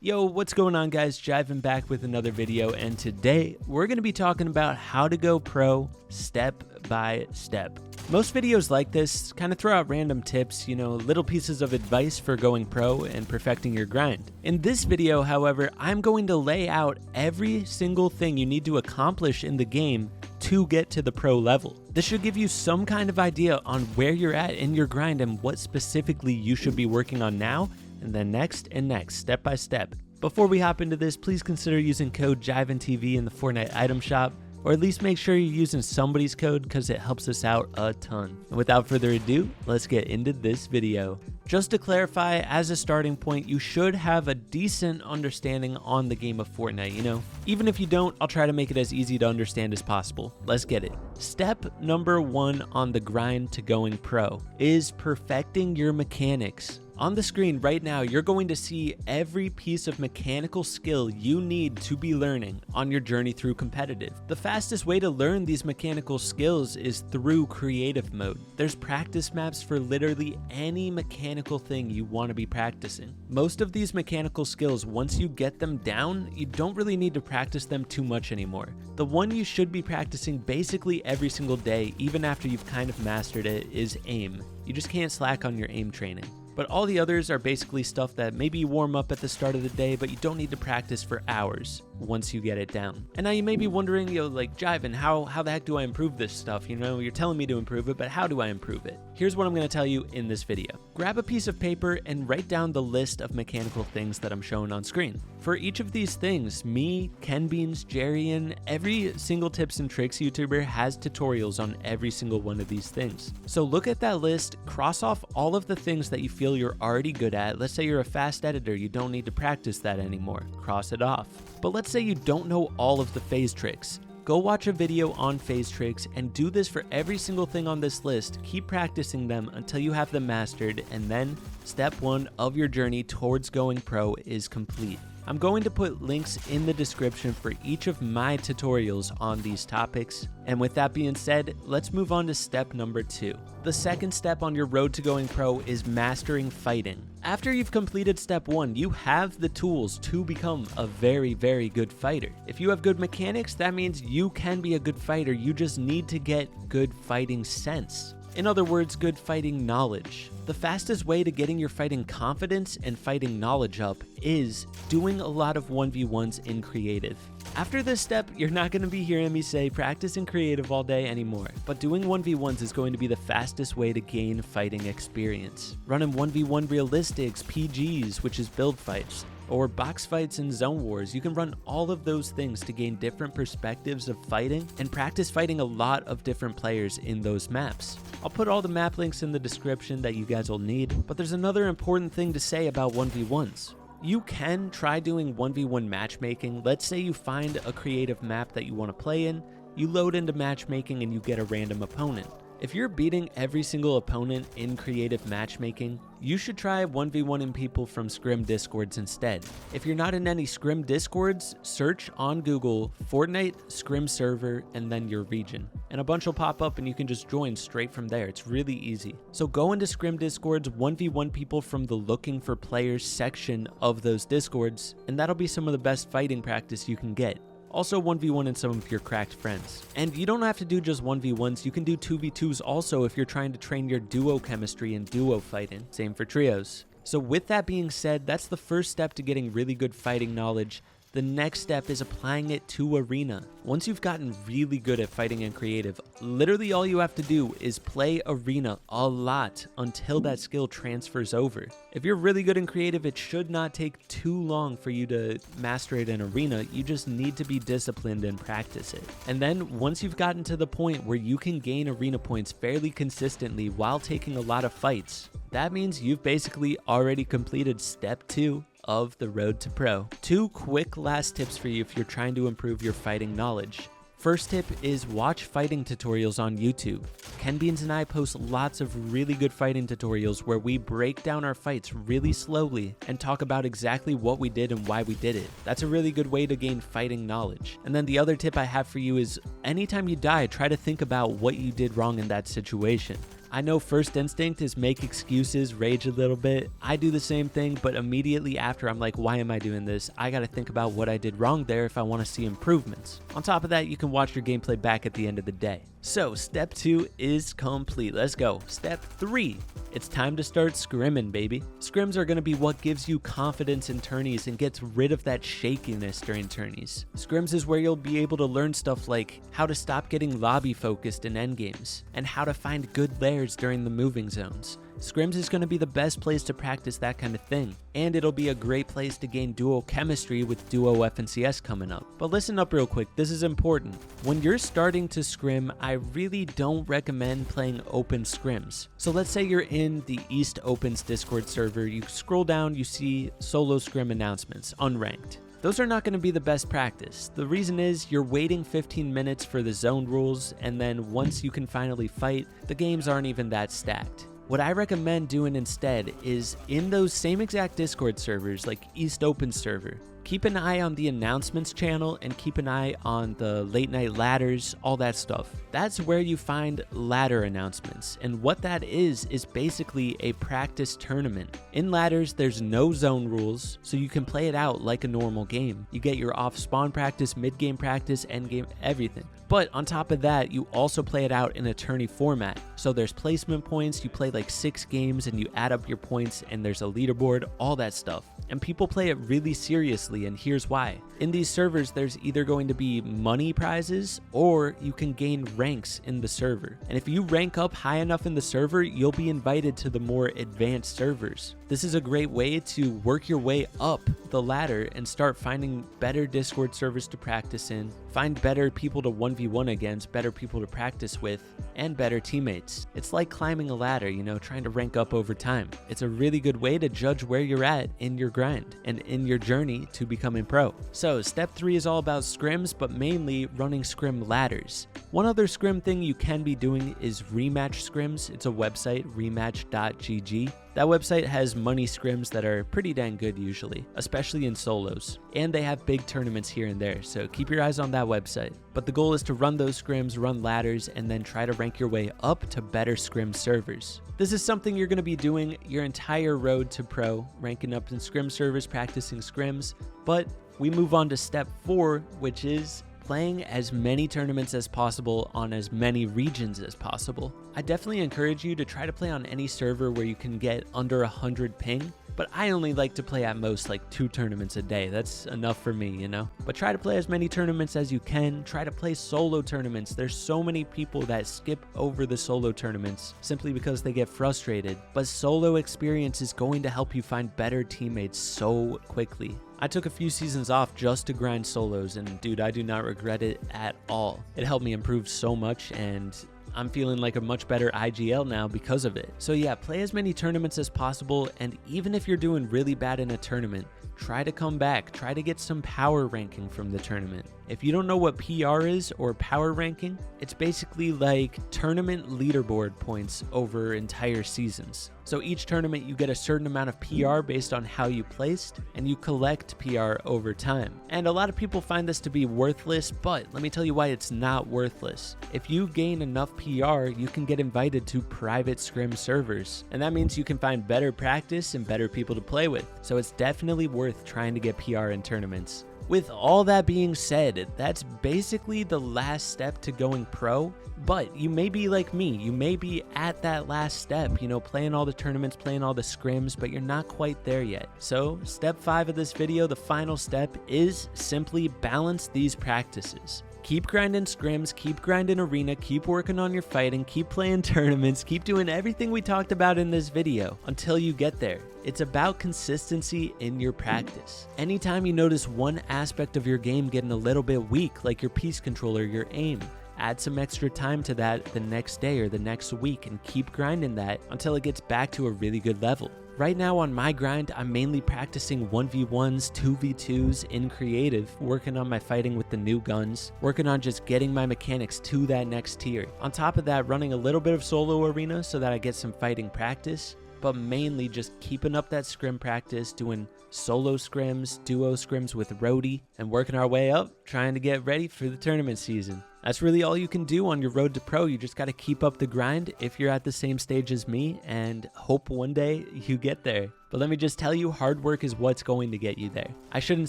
Yo, what's going on guys? Jivan back with another video, and today we're going to be talking about how to go pro step by step. Most videos like this kind of throw out random tips, little pieces of advice for going pro and perfecting your grind. In this video, however, I'm going to lay out every single thing you need to accomplish in the game to get to the pro level. This should give you some kind of idea on where you're at in your grind and what specifically you should be working on now, and then next and next, step by step. Before we hop into this, please consider using code JivanTV in the Fortnite item shop, or at least make sure you're using somebody's code because it helps us out a ton. And without further ado, let's get into this video. Just to clarify, as a starting point, you should have a decent understanding on the game of Fortnite, Even if you don't, I'll try to make it as easy to understand as possible. Let's get it. Step number 1 on the grind to going pro is perfecting your mechanics. On the screen right now, you're going to see every piece of mechanical skill you need to be learning on your journey through competitive. The fastest way to learn these mechanical skills is through creative mode. There's practice maps for literally any mechanical thing you want to be practicing. Most of these mechanical skills, once you get them down, you don't really need to practice them too much anymore. The one you should be practicing basically every single day, even after you've kind of mastered it, is aim. You just can't slack on your aim training. But all the others are basically stuff that maybe you warm up at the start of the day, but you don't need to practice for hours once you get it down. And now you may be wondering, Jivan, how the heck do I improve this stuff? You're telling me to improve it, but how do I improve it? Here's what I'm going to tell you in this video. Grab a piece of paper and write down the list of mechanical things that I'm showing on screen. For each of these things, me, Ken Beans, Jerian, every single tips and tricks YouTuber has tutorials on every single one of these things. So look at that list, cross off all of the things that you feel you're already good at. Let's say you're a fast editor, you don't need to practice that anymore. Cross it off. But let's say you don't know all of the phase tricks. Go watch a video on phase tricks and do this for every single thing on this list. Keep practicing them until you have them mastered, and then step 1 of your journey towards going pro is complete. I'm going to put links in the description for each of my tutorials on these topics. And with that being said, let's move on to step number 2. The second step on your road to going pro is mastering fighting. After you've completed step 1, you have the tools to become a very, very good fighter. If you have good mechanics, that means you can be a good fighter. You just need to get good fighting sense. In other words, good fighting knowledge. The fastest way to getting your fighting confidence and fighting knowledge up is doing a lot of 1v1s in creative. After this step, you're not going to be hearing me say practice in creative all day anymore, but doing 1v1s is going to be the fastest way to gain fighting experience. Running 1v1 realistics, PGs, which is build fights, or box fights and zone wars. You can run all of those things to gain different perspectives of fighting and practice fighting a lot of different players in those maps. I'll put all the map links in the description that you guys will need, but there's another important thing to say about 1v1s. You can try doing 1v1 matchmaking. Let's say you find a creative map that you want to play in, you load into matchmaking and you get a random opponent. If you're beating every single opponent in creative matchmaking, you should try 1v1ing people from scrim discords instead. If you're not in any scrim discords, search on Google Fortnite scrim server and then your region, and a bunch will pop up and you can just join straight from there. It's really easy. So go into scrim discords, 1v1 people from the looking for players section of those discords, and that'll be some of the best fighting practice you can get. Also 1v1 in some of your cracked friends. And you don't have to do just 1v1s, you can do 2v2s also if you're trying to train your duo chemistry and duo fighting. Same for trios. So with that being said, that's the first step to getting really good fighting knowledge. The next step is applying it to Arena. Once you've gotten really good at fighting in creative, literally all you have to do is play Arena a lot until that skill transfers over. If you're really good in creative, it should not take too long for you to master it in Arena. You just need to be disciplined and practice it. And then once you've gotten to the point where you can gain Arena points fairly consistently while taking a lot of fights, that means you've basically already completed step 2 of the road to pro. 2 quick last tips for you if you're trying to improve your fighting knowledge. First tip is watch fighting tutorials on YouTube. Ken Beans and I post lots of really good fighting tutorials where we break down our fights really slowly and talk about exactly what we did and why we did it. That's a really good way to gain fighting knowledge. And then the other tip I have for you is anytime you die, try to think about what you did wrong in that situation. I know first instinct is make excuses, rage a little bit. I do the same thing, but immediately after I'm like, why am I doing this? I gotta think about what I did wrong there if I wanna see improvements. On top of that, you can watch your gameplay back at the end of the day. So step 2 is complete. Let's go. Step 3. It's time to start scrimming, baby. Scrims are going to be what gives you confidence in tourneys and gets rid of that shakiness during tourneys. Scrims is where you'll be able to learn stuff like how to stop getting lobby focused in endgames and how to find good lairs during the moving zones. Scrims is going to be the best place to practice that kind of thing, and it'll be a great place to gain duo chemistry with duo FNCS coming up. But listen up real quick, this is important. When you're starting to scrim, I really don't recommend playing open scrims. So let's say you're in the East Opens Discord server, you scroll down, you see solo scrim announcements, unranked. Those are not going to be the best practice. The reason is you're waiting 15 minutes for the zone rules, and then once you can finally fight, the games aren't even that stacked. What I recommend doing instead is in those same exact Discord servers like East Open server, keep an eye on the announcements channel and keep an eye on the late night ladders, all that stuff. That's where you find ladder announcements. And what that is basically a practice tournament. In ladders, there's no zone rules, so you can play it out like a normal game. You get your off spawn practice, mid game practice, end game, everything. But on top of that, you also play it out in a tourney format. So there's placement points, you play like 6 games and you add up your points and there's a leaderboard, all that stuff. And people play it really seriously, and here's why. In these servers, there's either going to be money prizes or you can gain ranks in the server. And if you rank up high enough in the server, you'll be invited to the more advanced servers. This is a great way to work your way up the ladder and start finding better Discord servers to practice in, find better people to 1v1 against, better people to practice with, and better teammates. It's like climbing a ladder, you know, trying to rank up over time. It's a really good way to judge where you're at in your grind and in your journey to becoming pro. So step 3 is all about scrims, but mainly running scrim ladders. One other scrim thing you can be doing is rematch scrims. It's a website, rematch.gg. That website has money scrims that are pretty dang good usually, especially in solos. And they have big tournaments here and there, so keep your eyes on that website. But the goal is to run those scrims, run ladders, and then try to rank your way up to better scrim servers. This is something you're going to be doing your entire road to pro, ranking up in scrim servers, practicing scrims. But we move on to step 4, which is playing as many tournaments as possible on as many regions as possible. I definitely encourage you to try to play on any server where you can get under 100 ping, but I only like to play at most like 2 tournaments a day. That's enough for me, you know? But try to play as many tournaments as you can. Try to play solo tournaments. There's so many people that skip over the solo tournaments simply because they get frustrated, but solo experience is going to help you find better teammates so quickly. I took a few seasons off just to grind solos, and dude, I do not regret it at all. It helped me improve so much, and I'm feeling like a much better IGL now because of it. So yeah, play as many tournaments as possible, and even if you're doing really bad in a tournament, try to come back, try to get some power ranking from the tournament. If you don't know what PR is or power ranking, it's basically like tournament leaderboard points over entire seasons. So each tournament you get a certain amount of PR based on how you placed, and you collect PR over time. And a lot of people find this to be worthless, but let me tell you why it's not worthless. If you gain enough PR, you can get invited to private scrim servers, and that means you can find better practice and better people to play with. So it's definitely worth trying to get PR in tournaments. With all that being said, that's basically the last step to going pro, but you may be like me, you may be at that last step, you know, playing all the tournaments, playing all the scrims, but you're not quite there yet. So step 5 of this video, the final step, is simply balance these practices. Keep grinding scrims, keep grinding arena, keep working on your fighting, keep playing tournaments, keep doing everything we talked about in this video until you get there. It's about consistency in your practice. Anytime you notice one aspect of your game getting a little bit weak, like your piece controller, your aim, add some extra time to that the next day or the next week and keep grinding that until it gets back to a really good level. Right now on my grind, I'm mainly practicing 1v1s, 2v2s in creative, working on my fighting with the new guns, working on just getting my mechanics to that next tier. On top of that, running a little bit of solo arena so that I get some fighting practice. but mainly just keeping up that scrim practice, doing solo scrims, duo scrims with Rody, and working our way up, trying to get ready for the tournament season. That's really all you can do on your road to pro. You just got to keep up the grind if you're at the same stage as me, and hope one day you get there. But let me just tell you, hard work is what's going to get you there. I shouldn't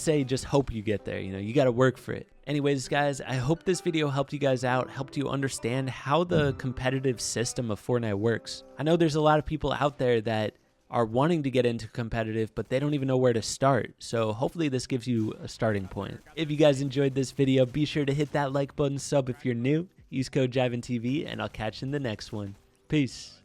say just hope you get there, you got to work for it. Anyways, guys, I hope this video helped you guys out, helped you understand how the competitive system of Fortnite works. I know there's a lot of people out there that are wanting to get into competitive, but they don't even know where to start. So hopefully this gives you a starting point. If you guys enjoyed this video, be sure to hit that like button, sub if you're new, use code JivanTV, and I'll catch you in the next one. Peace.